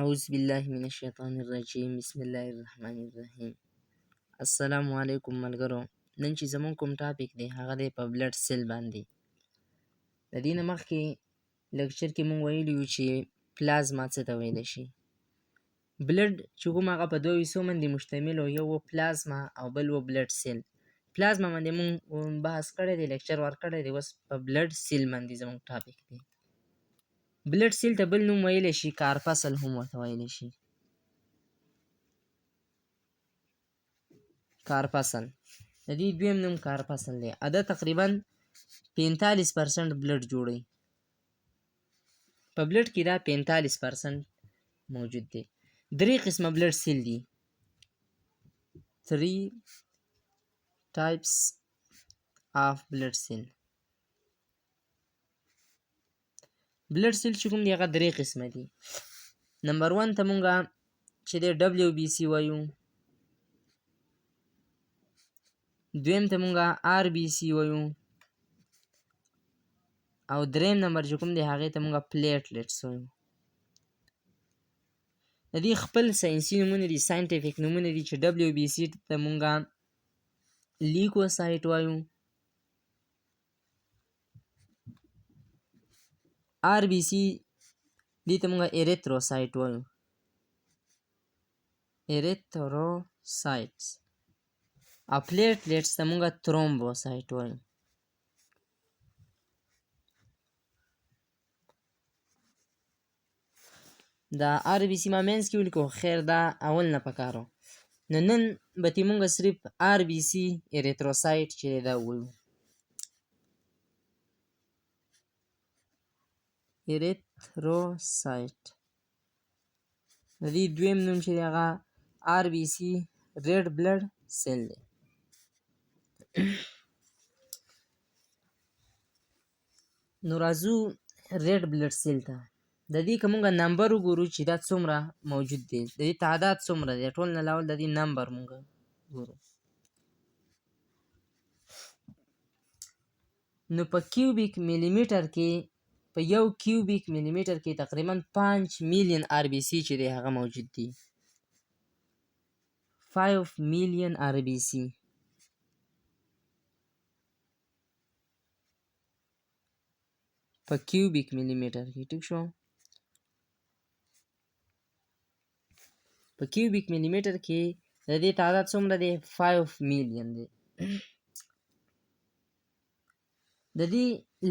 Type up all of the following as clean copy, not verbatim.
أعوذ بالله من الشیطان الرجیم بسم الله الرحمن الرحیم. السلام علیکم ملګرو. نن چې زموږ کوم ټاپک دی هغه دی په بلډ سیل باندې. د دې نه مخکې لکچر کې مونږ ویلي یو چې پلازما څه ته ویلی شي. بلډ چې کوم هغه په دوه حصو باندې مشتمل و، یو و پلازما او بل و بلډ سیل. پلازما باندې مونږ بحث کړی دی، لکچر ورکړی دی. اوس په بلډ سیل باندې زموږ ټاپک دی. بلډ سیل ته بل نوم ویلی شي، کارپسل هم ورته ویلی شي. کارپسل د دې دویم نوم کارپسل دی. دا تقریبا 45% بلډ جوړوي. په بلډ کې دا 45% موجود دی. درې قسمه بلډ سیل دي. 3 types of blood cell. بلډ سیل چې کوم دی هغه درې قسمه دي. نمبر 1 ته مونږه چې دی WBC وایو، دویم ته مونږه RBC وایو، او دریم نمبر چې کوم دی هغې ته مونږه پلیټلیټس وایو. د دې خپل ساینسي نومونه دي، ساینټیفیک نومونه دي چې WBC ته مونږه لیکوسایټ وایو، RBC دې ته مونږه اریتروسایټ وایو، اریتروسایټس، او پلیټلیټس ته مونږه ترومبوسایټ وایو. دا RBC ما مینس کې ولیکو، خیر دا اول نه پکار و. نو نن به ترې مونږ صرف RBC اریتروسایټ چې دی دا ووایو. اریتروسایټ د دې دویم نوم چې دی هغه RBC ریډ بلډ سیل دی. نو راځو ریډ بلډ سیل ته. د دې که مونږ نمبر وګورو چې دا څومره موجود دی، د دې تعداد څومره دی، ټول نه اول د دې نمبر مونږ ګورو. نو په کیوبیک میلی میټر کې، په یو کیوبیک میلی میټر کې تقریبا 5 میلیون RBC چې دی هغه موجود دی. 5 میلیون RBC په کیوبیک میلی میټر کې. ټیک شو. په کیوبیک میلی میټر کې د دې تعداد څومره دی؟ 5 میلیون دی. د دې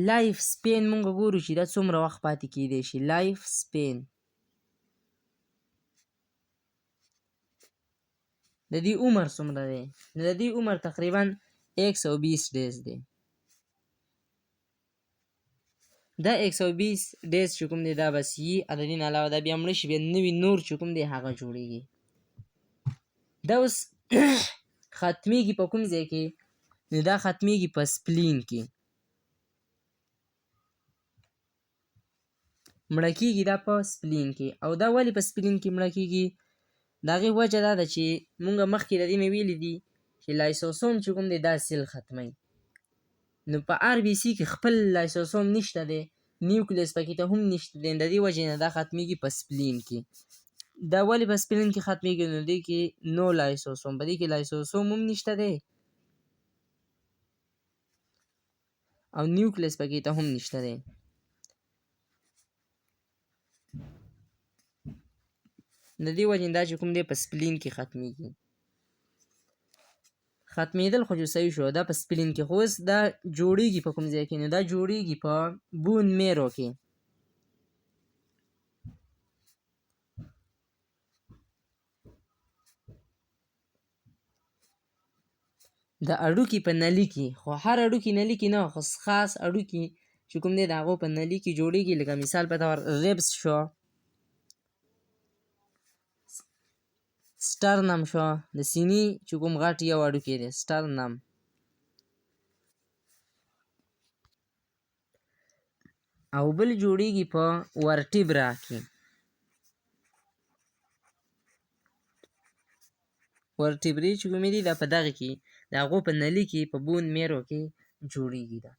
لایف سپین مونږ ګورو چې دا څومره وخت پاتې کیدی شي. لایف سپین د دې عمر څومره دی؟ د دې عمر تقریبا 120 ډیز دی. دا 120 ډیز چې کوم دی دا بس یي، د دې نه علاوه دا بیا مړه شي، بیا نوي نور چې کوم دی هغه جوړیږي. دا اوس ختمیږي په کوم ځای کې؟ نو دا ختمیږي په سپلین کې. مړه کیږي دا په سپلین کې. او دا ولې په سپلین کې مړه کیږي؟ د هغې وجه دا ده چې مونږ مخکې د دې نه ویلي دي چې لایسوسوم چې کوم دی دا سیل ختمی. نو په RBC کې خپل لایسوسوم نشته دی، نیوکلیس پکې ته هم نشته دی. د دې وجې نه دا ختمیږي په سپلین کې. دا ولې په سپلین کې ختمیږي؟ نو دې کې نو لایسوسوم، په دې کې لایسوسوم هم نشته دی او نیوکلیس پکې ته هم نشته دی. د دې وجې دا چې کوم دی په سپلین کې ختمیږي. ختمیدل خو جو صحیح شو، دا په سپلین کې. خو اوس دا جوړیږي په کوم ځای کې؟ نو دا جوړیږي په بون میرو کې. د اډوکي په نلي کې، خو هر اډوکي نلي کې نه، خو خاص اډوکي چې کوم دی د هغو په نلي کې جوړیږي. لکه مثال په طور ریبس شو، سټرنم شو، د سینې چې کوم غټ یو اډوکی دی سټرنم. او بل جوړیږي په ورټیبرا کې. ورټیبرې چې کومې دي دا په دغه کې د هغو په نلي کې په بون میرو کې جوړیږي. دا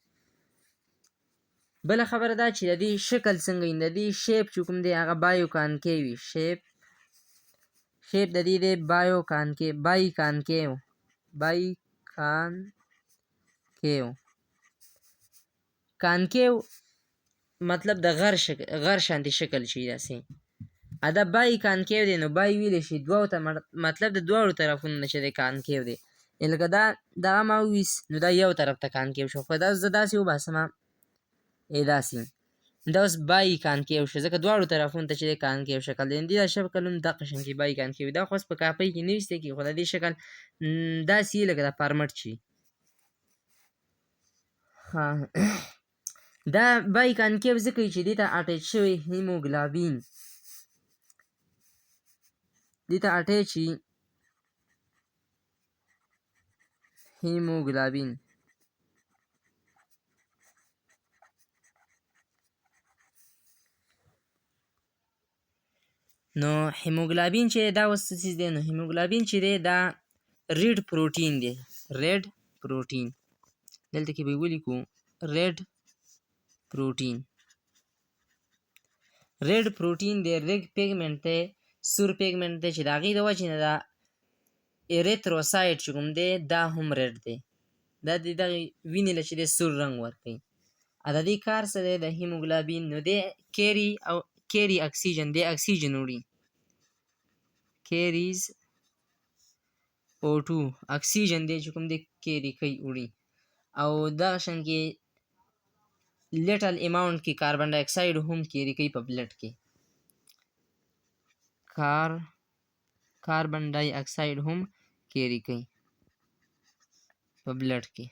بله خبره دا چې د دې شکل څنګه وي، د دې شیپ چې کوم دی هغه بایو کانکیو وي. شیپ د دې دی بایو کانکیو. کانکیو مطلب د غر شانتي شکل شي داسې. دا بای کانکیو دی، نو بای ویلی شي دوو ته، مطلب د دواړو طرفونو نه چې دی کانکیو دی. لکه دغه ما وویست نو دا یو طرف ته کانکیو شو، خو دا زه داسې وباسمه داسې دا اوس بای کانکیو شو، ځکه دواړو طرفونو ته چې دی کانکیو شکل دی. د دې دا شکل هم دغه شانتي بای کانکیو دا خو اوس په کاپۍ کې نه ویستی کېږي، خو د دې شکل داسې وي لکه د فارمټ چې دا بای کانکیو ځکه وي چې دې ته اټیچ شوی هیموګلابین، دې ته اټیچ وي هیموګلابین. نو هیموګلابین چې دا اوس څه څیز دی، نو هیموګلابین چې دی دا ریډ پروټین دی. ریډ پروټین دلته کې به ولیکو ریډ پروټین. ریډ پروټین دی، ریډ پیګمنټ دی، سور پیګمنټ دی چې د هغې د وجې نه دا ایریتروسایټ چې کوم دی دا هم ریډ دی، دا د دغې وینې له چې دی سور رنګ ورکوي. د دې کار څه دی د هیموګلابین، نو دی کیری اکسیجن، دی اکسیجن وړي، کیریز O2 اکسیجن دی چې کوم دی کیری کوي وړي، او دغه شان کې لیټل اماونټ کې کاربن ډای اکساید هم کیری کوي په بلډ کې. کاربن ډای اکساید هم کیری کوي په بلډ کې.